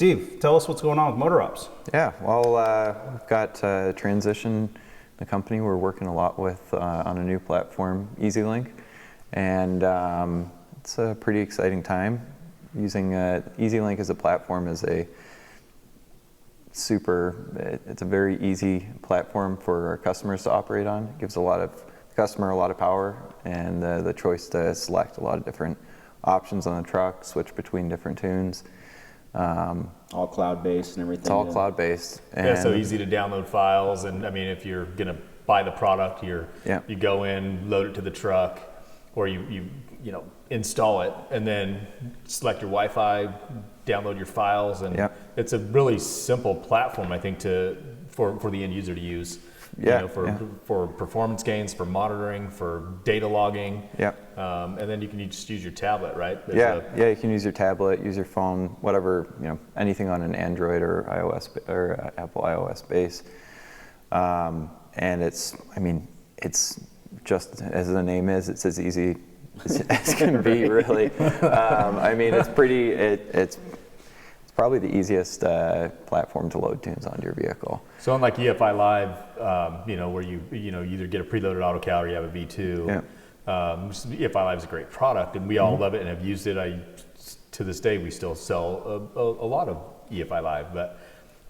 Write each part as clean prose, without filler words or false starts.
Steve, tell us what's going on with MotorOps. Yeah, well, we've got Transition, the company we're working a lot with on a new platform, EasyLink, and it's a pretty exciting time. Using EasyLink as a platform is it's a very easy platform for our customers to operate on. It gives the customer a lot of power and the choice to select a lot of different options on the truck, switch between different tunes. All cloud-based and everything. It's all cloud-based. Yeah, so easy to download files, and I mean, if you're gonna buy the product, you go in, load it to the truck, or you install it, and then select your Wi-Fi, download your files, and it's a really simple platform, I think, for the end user to use. For performance gains, for monitoring, for data logging. And then you can just use your tablet, right? You can use your tablet, use your phone, whatever, anything on an Android or iOS or Apple iOS base. And it's just as the name is, it's as easy as can be, really. It's probably the easiest platform to load tunes onto your vehicle. So unlike EFI Live, where you either get a preloaded AutoCal or you have a V2, EFI Live is a great product, and we all love it and have used it. To this day, we still sell a lot of EFI Live, but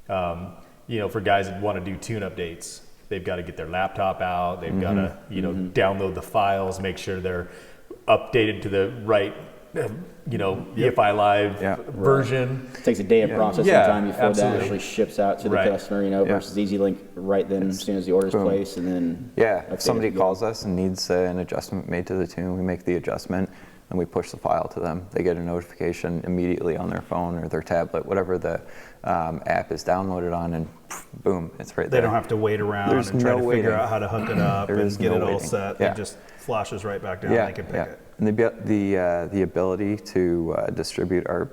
for guys that want to do tune updates, they've got to get their laptop out, they've got to download the files, make sure they're updated to the right EFI Live version. It takes a day of processing time before that actually ships out to the customer, versus EasyLink right then as soon as the order's placed, and then if somebody calls us and needs an adjustment made to the tune, we make the adjustment and we push the file to them. They get a notification immediately on their phone or their tablet, whatever the app is downloaded on, and boom, it's right there. They don't have to wait around and try to figure out how to hook it up and get it all set. It just flashes right back down. They can pick it. And the ability to distribute our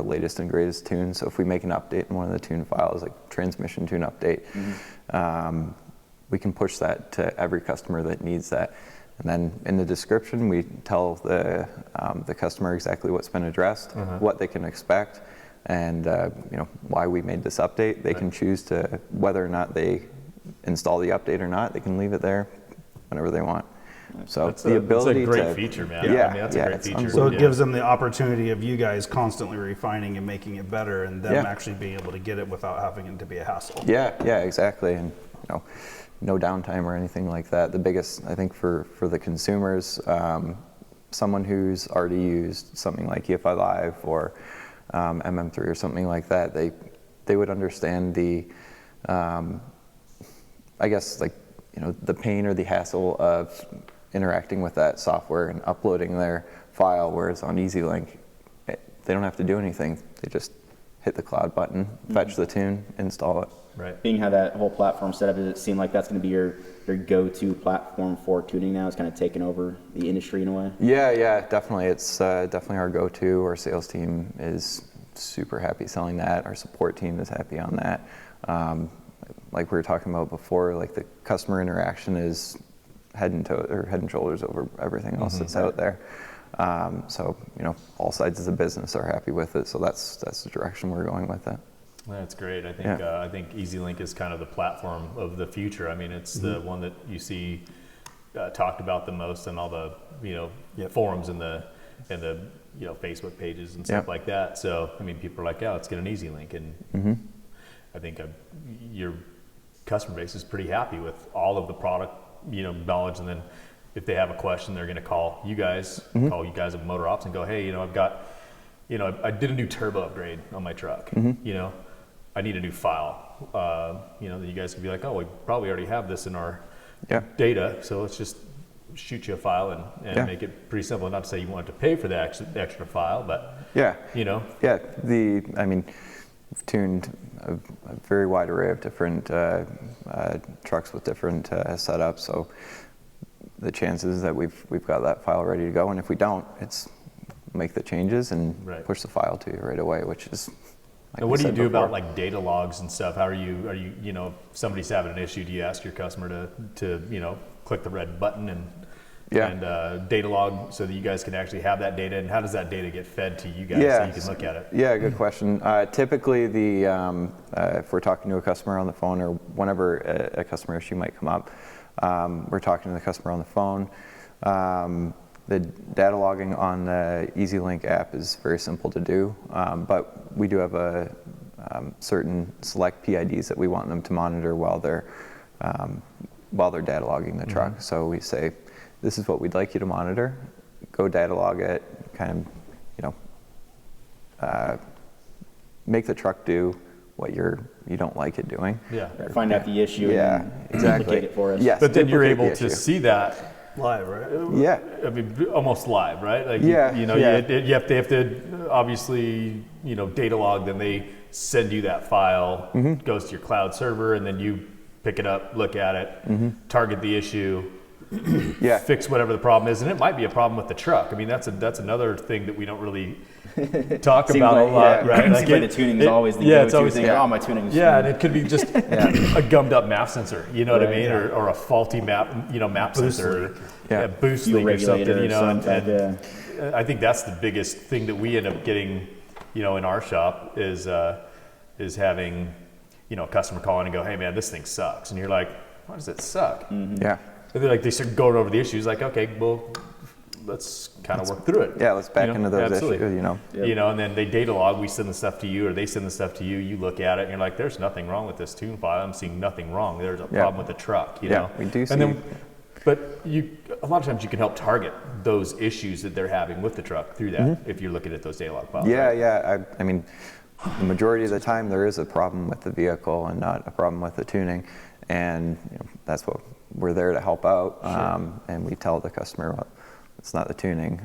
latest and greatest tunes. So if we make an update in one of the tune files, like transmission tune update, we can push that to every customer that needs that. And then in the description, we tell the customer exactly what's been addressed, what they can expect, and why we made this update. They can choose to whether or not they install the update or not. They can leave it there whenever they want. So that's the ability that's a great feature, man. That's a great feature. So it gives them the opportunity of you guys constantly refining and making it better, and them actually being able to get it without having it to be a hassle. Yeah, exactly. And no downtime or anything like that. The biggest, I think, for the consumers, someone who's already used something like EFI Live or MM3 or something like that, they would understand the the pain or the hassle of interacting with that software and uploading their file, whereas on EasyLink, they don't have to do anything. They just hit the cloud button, fetch the tune, install it. Right. Being how that whole platform set up, does it seem like that's going to be your go-to platform for tuning now? It's kind of taken over the industry in a way? Yeah, definitely. It's definitely our go-to. Our sales team is super happy selling that. Our support team is happy on that. Like we were talking about before, like the customer interaction is head and shoulders over everything else that's out there. So all sides of the business are happy with it. So that's the direction we're going with it. That's great. I think EasyLink is kind of the platform of the future. I mean, it's the one that you see talked about the most in all the forums and the Facebook pages and stuff like that. So I mean, people are like, let's get an EasyLink, and I think your customer base is pretty happy with all of the product knowledge, and then if they have a question, they're going to call you guys at MotorOps and go, hey, I've got I did a new turbo upgrade on my truck. I need a new file. Then you guys can be like, oh, we probably already have this in our data, so let's just shoot you a file and make it pretty simple. Not to say you want to pay for the extra file, but we've tuned a very wide array of different trucks with different setups. So the chances that we've got that file ready to go, and if we don't, it's make the changes and push the file to you right away, which is. Now, what do you do about like data logs and stuff? How are you if somebody's having an issue, do you ask your customer to click the red button and Yeah. and data log so that you guys can actually have that data? And how does that data get fed to you guys Yeah. so you can look at it? Yeah, good question. Typically, if we're talking to a customer on the phone or whenever a customer issue might come up, we're talking to the customer on the phone. The data logging on the EasyLink app is very simple to do, but we do have a certain select PIDs that we want them to monitor while they're data logging the truck. So we say, this is what we'd like you to monitor. Go data log it, kind of, make the truck do what you don't like it doing. Yeah. Find out the issue Yeah, and then exactly. duplicate it for us. Yes, But then you're duplicate able the to issue. see that. Live, right? Yeah. I mean, almost live, right? Like, Yeah, you know, yeah. you have to obviously, data log, then they send you that file, goes to your cloud server, and then you pick it up, look at it, target the issue, Yeah. fix whatever the problem is. And it might be a problem with the truck. I mean, that's another thing that we don't really talk Seems about like, a lot, yeah. right? Seems like the tuning is always the it's go-to always thing. Oh, my tuning's Yeah, and screwed. it could be just a gummed up map sensor, you know what I Right, mean? yeah. Or a faulty map sensor, Yeah. boost Fuel leak or something, regulator you know, or something, and I think that's the biggest thing that we end up getting, in our shop is having, a customer call in and go, hey man, this thing sucks. And you're like, why does it suck? Yeah. And they're like, they start going over the issues like, okay, well, let's kind of work through it. Yeah, let's back into those absolutely. issues, You know, and then they data log, we send the stuff to you, or they send the stuff to you, you look at it, and you're like, there's nothing wrong with this tune file, I'm seeing nothing wrong, there's a Yeah. problem with the truck, you Yeah, know? we do see- And then, but a lot of times you can help target those issues that they're having with the truck through that, if you're looking at those data log files. Yeah, right? yeah. I mean, the majority of the time there is a problem with the vehicle and not a problem with the tuning, and that's what we're there to help out. And we tell the customer, well, it's not the tuning.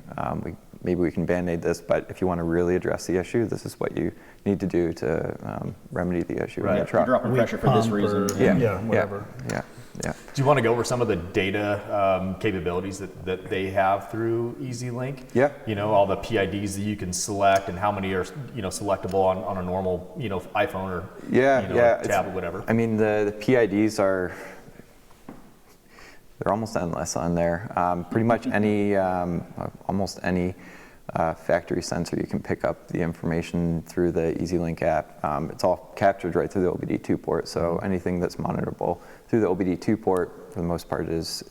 Maybe we can band-aid this, but if you want to really address the issue, this is what you need to do to remedy the issue in Right. your truck. Dropping pressure for this Pump or- reason. Yeah, whatever. Yeah. Yeah. Do you want to go over some of the data capabilities that they have through EasyLink? Yeah. All the PIDs that you can select and how many are, selectable on a normal, iPhone or, Yeah, tablet, whatever. I mean, the PIDs they're almost endless on there. Pretty much almost any factory sensor, you can pick up the information through the EasyLink app. It's all captured right through the OBD2 port, so anything that's monitorable through the OBD2 port, for the most part, is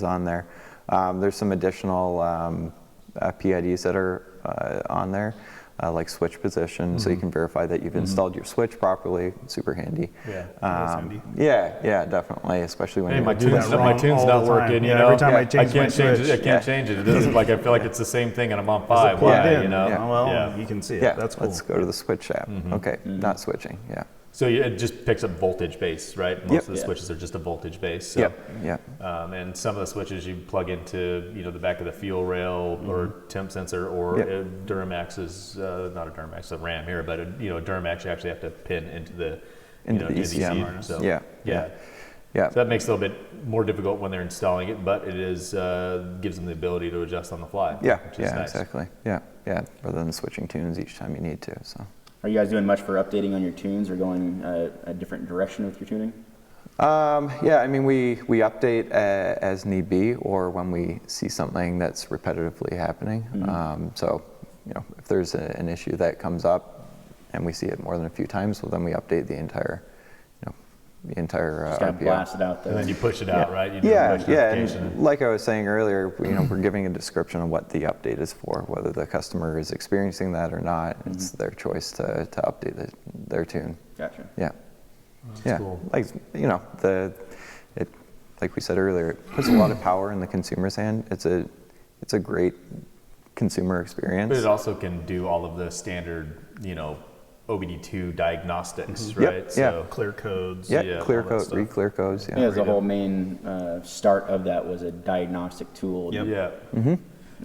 on there. There's some additional PIDs that are on there, like switch position, so you can verify that you've installed your switch properly. Super handy. Yeah, that's handy. Yeah, definitely, especially when Hey, you're my do that tune's, wrong my tune's all not the time. working, Yeah, every time I change can't my change switch. it. I can't change it. It doesn't I feel like it's the same thing, and I'm on 5. Plugged Why? in. Yeah. Well, Yeah. you can see it. Yeah, That's cool. let's go to the switch app. Okay, not switching, yeah. So it just picks up voltage base, right? Most Yep. of the Yeah. switches are just a voltage base. So, Yep. and some of the switches you plug into, the back of the fuel rail or temp sensor, or Yep. a Duramax is not a Duramax, it's a Ram here, but a Duramax you actually have to pin into the Into the ECM. harness. So, Yeah. So that makes it a little bit more difficult when they're installing it, but it is gives them the ability to adjust on the fly. Yeah, which is nice. exactly. Yeah, rather than switching tunes each time you need to, so. Are you guys doing much for updating on your tunes or going a different direction with your tuning? Yeah, I mean, we update as need be, or when we see something that's repetitively happening. So, if there's an issue that comes up and we see it more than a few times, well, then we update the entire Just kind of RPO. blast it out there. And then you push it out, right? You do a Yeah, push yeah, notification. and like I was saying earlier, we're giving a description of what the update is for, whether the customer is experiencing that or not. It's their choice to update their tune. Gotcha. Yeah. Yeah, cool. like like we said earlier, it puts a lot of power in the consumer's hand. It's a great consumer experience. But it also can do all of the standard, OBD2 diagnostics, right? Yep, So Clear codes. yeah, clear all that code, stuff. re-clear codes. I think the whole main start of that was a diagnostic tool. Yep. yeah. And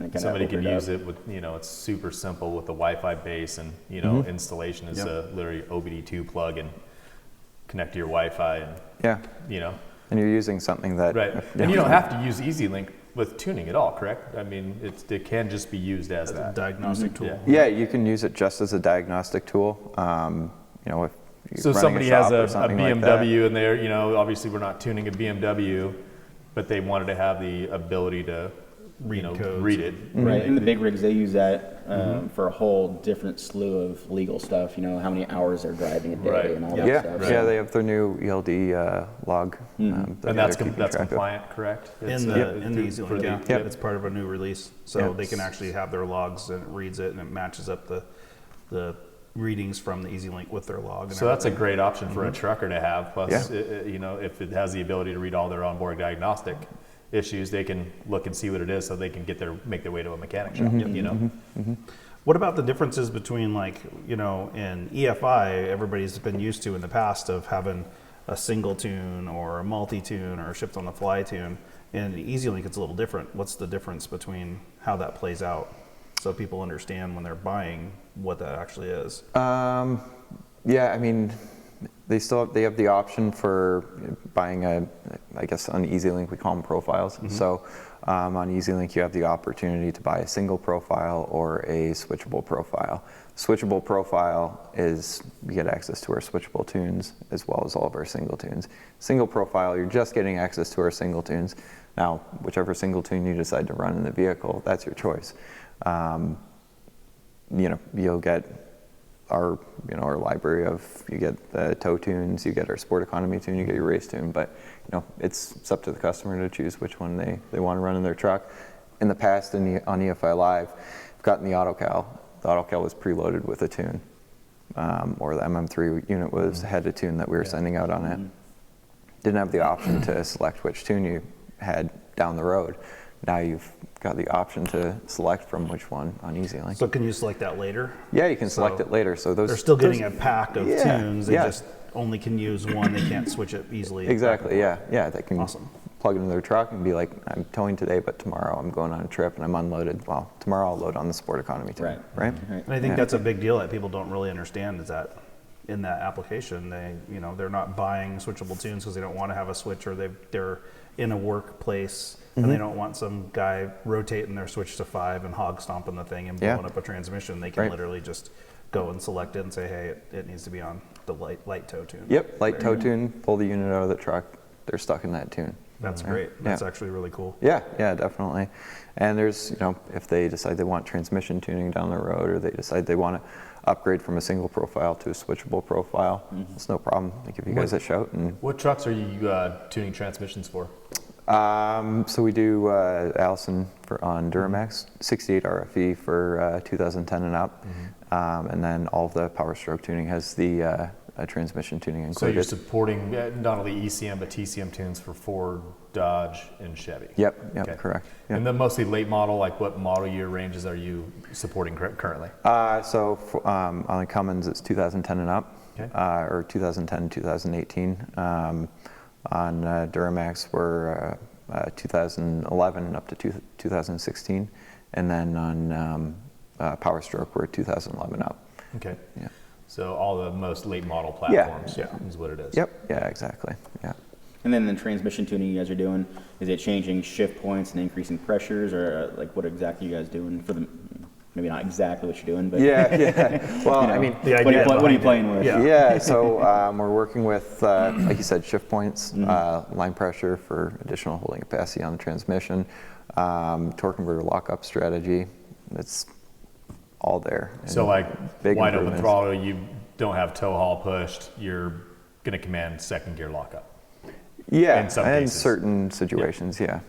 it kinda Somebody can opened it use up. it with, it's super simple with the Wi-Fi base, and installation is a literally OBD2 plug and connect to your Wi-Fi, and Yeah, and you're using something that right. And you don't have to use EasyLink with tuning at all, correct? I mean, it can just be used as A that. diagnostic tool. Yeah, you can use it just as a diagnostic tool. If you're So running somebody a has shop or a something like that. BMW and they're, obviously we're not tuning a BMW, but they wanted to have the ability to Read codes. read it. Right, and the big rigs, they use that for a whole different slew of legal stuff, how many hours they're driving a day Right. and all that Yeah, stuff. yeah, they have their new ELD log. And that's compliant, correct? It's, In the Easy for Link, the- yeah. Yep. It's part of a new release, so Yeah. they can actually have their logs and it reads it and it matches up the readings from the Easy Link with their log. And So that's a everything. great option for a trucker to have. Plus, Yeah. if it has the ability to read all their onboard diagnostic issues, they can look and see what it is, so they can make their way to a mechanic shop. What about the differences between in EFI, everybody's been used to in the past of having a single tune or a multi-tune or a shift on the fly tune. In Easy Link, it's a little different. What's the difference between how that plays out so people understand when they're buying what that actually is? Yeah, I mean, they have the option for buying I guess on EasyLink we call them profiles. So on EasyLink you have the opportunity to buy a single profile or a switchable profile. Switchable profile is you get access to our switchable tunes as well as all of our single tunes. Single profile, you're just getting access to our single tunes. Now, whichever single tune you decide to run in the vehicle, that's your choice. You'll get our library of, you get the tow tunes, you get our sport economy tune, you get your race tune, but it's up to the customer to choose which one they want to run in their truck. In the past, on EFI Live, I've gotten the AutoCal. The AutoCal was preloaded with a tune, or the MM3 unit had a tune that we were sending out on it. Didn't have the option to select which tune you had down the road. Now you've got the option to select from which one on EasyLink. So can you select that later? Yeah, you can select it later. So those They're still getting a pack of Yeah, tunes. They yeah. just only can use one. They can't switch it easily. Exactly. Yeah. They can Awesome. plug it into their truck and be like, I'm towing today, but tomorrow I'm going on a trip and I'm unloaded. Well, tomorrow I'll load on the sport economy tune. Right. And I think that's a big deal that people don't really understand is that in that application, they're not buying switchable tunes because they don't want to have a switch or they're in a workplace and they don't want some guy rotating their switch to 5 and hog stomping the thing and blowing up a transmission. They can literally just go and select it and say, hey, it needs to be on the light tow tune. Yep. Light tow tune, pull the unit out of the truck. They're stuck in that tune. That's great. That's actually really cool. Yeah, definitely. And there's, if they decide they want transmission tuning down the road or they decide they want to upgrade from a single profile to a switchable profile, it's no problem. They give you guys a shout. And What trucks are you tuning transmissions for? so we do Allison on Duramax, 68 RFE for 2010 and up, and then all of the Power Stroke tuning has the transmission tuning included. So you're supporting not only ECM but TCM tunes for Ford, Dodge, and Chevy. Yep, Okay. correct. Yep. And then mostly late model, like what model year ranges are you supporting currently? So on the Cummins, it's 2010 and up, Okay. or 2010, 2018. On Duramax, we're 2011 up to 2016. And then on Power Stroke, we're 2011 up. Okay. Yeah. So all the most late model platforms is what it is. Yep, yeah, exactly, yeah. And then the transmission tuning you guys are doing, is it changing shift points and increasing pressures, or like what exactly you guys doing for the, maybe not exactly what you're doing, but Yeah. Well, I mean, The what idea are you behind playing it. with? Yeah. so we're working with, like you said, shift points, line pressure for additional holding capacity on the transmission, torque converter lockup strategy. It's all there. So And like big wide open improvements. throttle, you don't have tow haul pushed, you're going to command second gear lockup, Yeah, in some in cases. certain situations, yeah.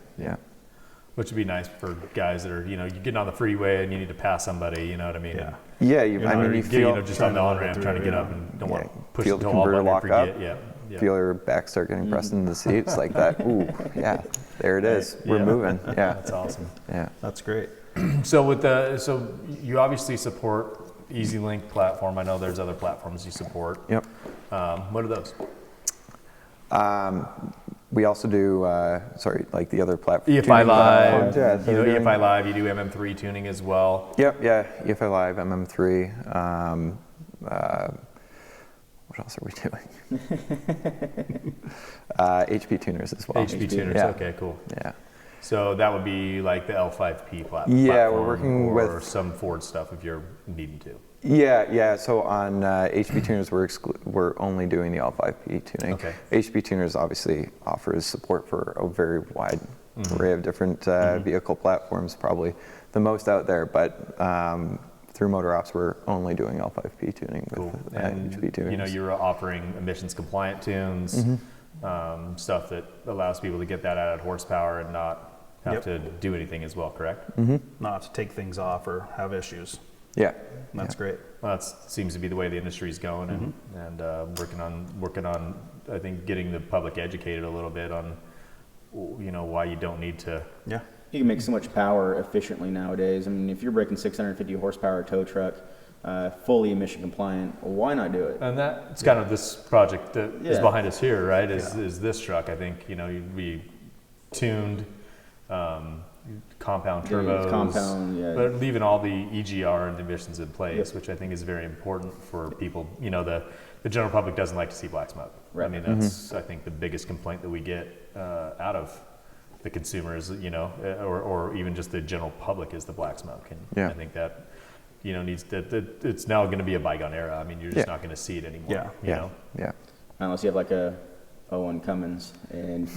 which would be nice for guys that are, you're getting on the freeway and you need to pass somebody, you know what I mean? Yeah. Yeah, And, I mean, you feel, just on the trying to on-ramp look trying to through, get yeah. up and don't want to Yeah, push feel the the tow haul converter button and lock up. forget. Yeah. feel your back start getting pressed into the seats like that. Ooh, yeah, there it is. We're Yeah. moving. Yeah, That's awesome. yeah. That's great. So you obviously support EasyLink platform. I know there's other platforms you support. Yep. What are those? We also do, like the other platform. EFI Live. Yeah, so you we're know, doing- EFI Live. You do MM3 tuning as well. Yep, yeah, EFI Live, MM3. What else are we doing? HP tuners as well. HP tuners. Yeah. Okay, cool. Yeah. So that would be like the L5P platform. Yeah, we're working or with- some Ford stuff if you're needing to. Yeah. So on HB tuners, we're only doing the L5P tuning. Okay. HB tuners obviously offers support for a very wide array of different vehicle platforms, probably the most out there. But through MotorOps, we're only doing L5P tuning with HB tuners. You know, you're offering emissions compliant tunes, stuff that allows people to get that added horsepower and not have to do anything as well, correct? Not to take things off or have issues. Yeah. That's great. Well, that seems to be the way the industry's going, and working on I think getting the public educated a little bit on, you know, why you don't need to. Yeah. You can make so much power efficiently nowadays. I mean, if you're breaking 650 horsepower tow truck, fully emission compliant, why not do it? And that's kind of this project that is Yeah. behind us here, right? Is this truck? I think, you know, you'd be tuned, compound Yeah, turbos, it's compound, yeah. but leaving all the EGR and emissions in place, Yep. which I think is very important for people. You know, the general public doesn't like to see black smoke. Right. I mean, that's I think the biggest complaint that we get out of the consumers, you know, or even just the general public is the black smoke. And Yeah. I think that, you know, it's now going to be a bygone era. I mean, you're just Yeah. not going to see it anymore. Yeah. You know? Yeah. Unless you have like a Owen Cummins and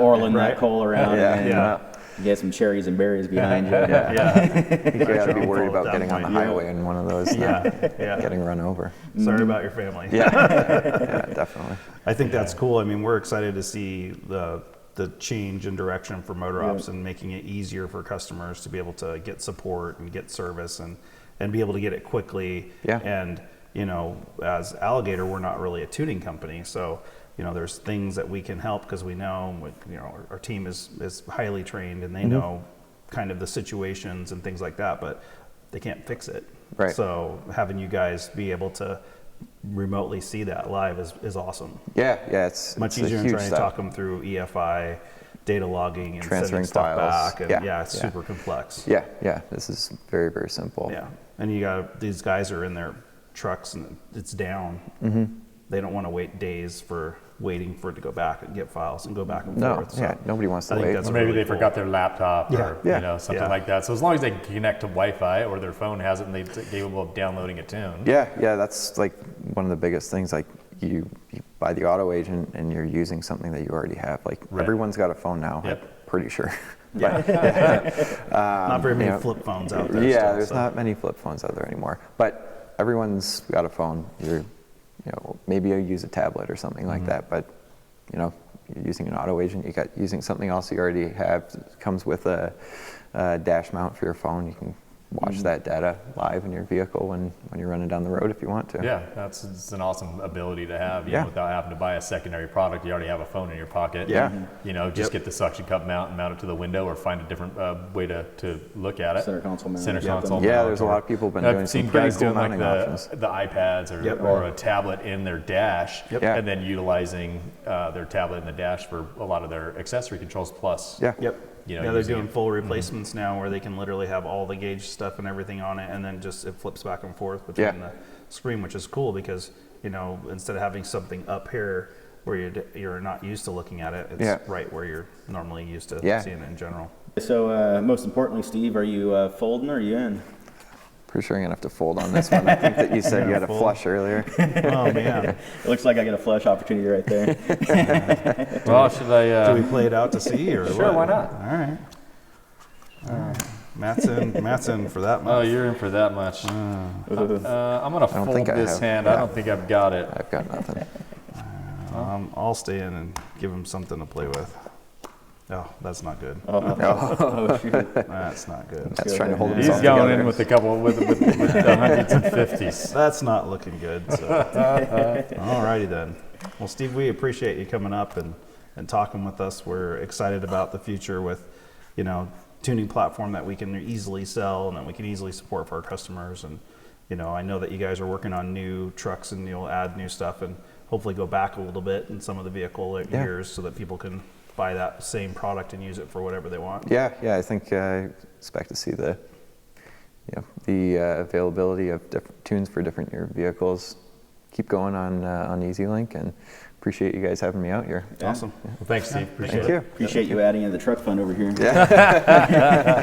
Orland that coal around and get some cherries and berries behind you. You gotta be own worried fault about at getting that on the point. highway in one of those, getting run over. Sorry about your family. Yeah, definitely. I think that's cool. I mean, we're excited to see the change in direction for MotorOps and making it easier for customers to be able to get support and get service and be able to get it quickly. Yeah. And, you know, as Alligator, we're not really a tuning company. So, you know, there's things that we can help because we know, you know, our team is highly trained and they know kind of the situations and things like that, but they can't fix it. Right. So having you guys be able to remotely see that live is awesome. Yeah, it's Much it's a easier than huge trying to step. talk them through EFI, data logging, and Transferring sending stuff files. back. And Yeah, it's yeah. super complex. Yeah, this is very, very simple. Yeah, and you got these guys are in their trucks and it's down. They don't want to wait days for waiting for it to go back and get files and go back and No, forth. So yeah, nobody wants to I think wait. that's Or maybe really they cool. forgot their laptop or Yeah. you know, something Yeah. like that. So as long as they can connect to Wi-Fi or their phone has it and they're capable of downloading a tune. Yeah, that's like one of the biggest things. Like you buy the auto agent and you're using something that you already have. Like Right. everyone's got a phone now. Yep. I'm pretty sure. Not very many you know, flip phones out there. Yeah, still, there's so. not many flip phones out there anymore. But everyone's got a phone. You know, maybe you use a tablet or something like that. But you know, you're using an auto agent. You got using something else you already have. It comes with a dash mount for your phone. You can watch that data live in your vehicle when you're running down the road if you want to. Yeah, it's an awesome ability to have, you Yeah. know, without having to buy a secondary product. You already have a phone in your pocket. Yeah. You know, just get the suction cup mount and mount it to the window or find a different way to look at it. Center console mount. Center Yeah. console Yeah, mount, there's a or- lot of people been I've doing seen some pretty guys cool doing like mounting the options. iPads or, Yep. or a tablet in their dash Yeah. and then utilizing their tablet in the dash for a lot of their accessory controls plus. Yeah. Yep. You know, yeah, they're using doing it. full replacements now where they can literally have all the gauge stuff and everything on it, and then just it flips back and forth between Yeah. the screen, which is cool because, you know, instead of having something up here where you're not used to looking at it, it's Yeah. right where you're normally used to Yeah. seeing it in general. So most importantly, Steve, are you folding or are you in? Pretty sure you're gonna have to fold on this one. I think that you said you had a Fold. flush earlier. Oh man, It looks like I get a flush opportunity right there. Well, should I? do we play it out to see or Sure, what? why not? All right. Matt's in for that Oh, much. you're in for that much. I'm gonna don't fold think I this have. hand. Yeah. I don't think I've got it. I've got nothing. I'll stay in and give him something to play with. Oh, that's not good. Oh, shoot. That's not good. That's trying to hold He's himself going together. in with a couple with the hundreds and fifties. That's not looking good. So. Alrighty then. Well, Steve, we appreciate you coming up and talking with us. We're excited about the future with, you know, tuning platform that we can easily sell and that we can easily support for our customers. And, you know, I know that you guys are working on new trucks and you'll add new stuff and hopefully go back a little bit in some of the vehicle years so that people can buy that same product and use it for whatever they want. Yeah, I think expect to see the availability of different tunes for different year vehicles keep going on EasyLink, and appreciate you guys having me out here. Awesome. Well, thanks, Steve. Appreciate Thank it. you. Appreciate you adding in the truck fund over here. Yeah.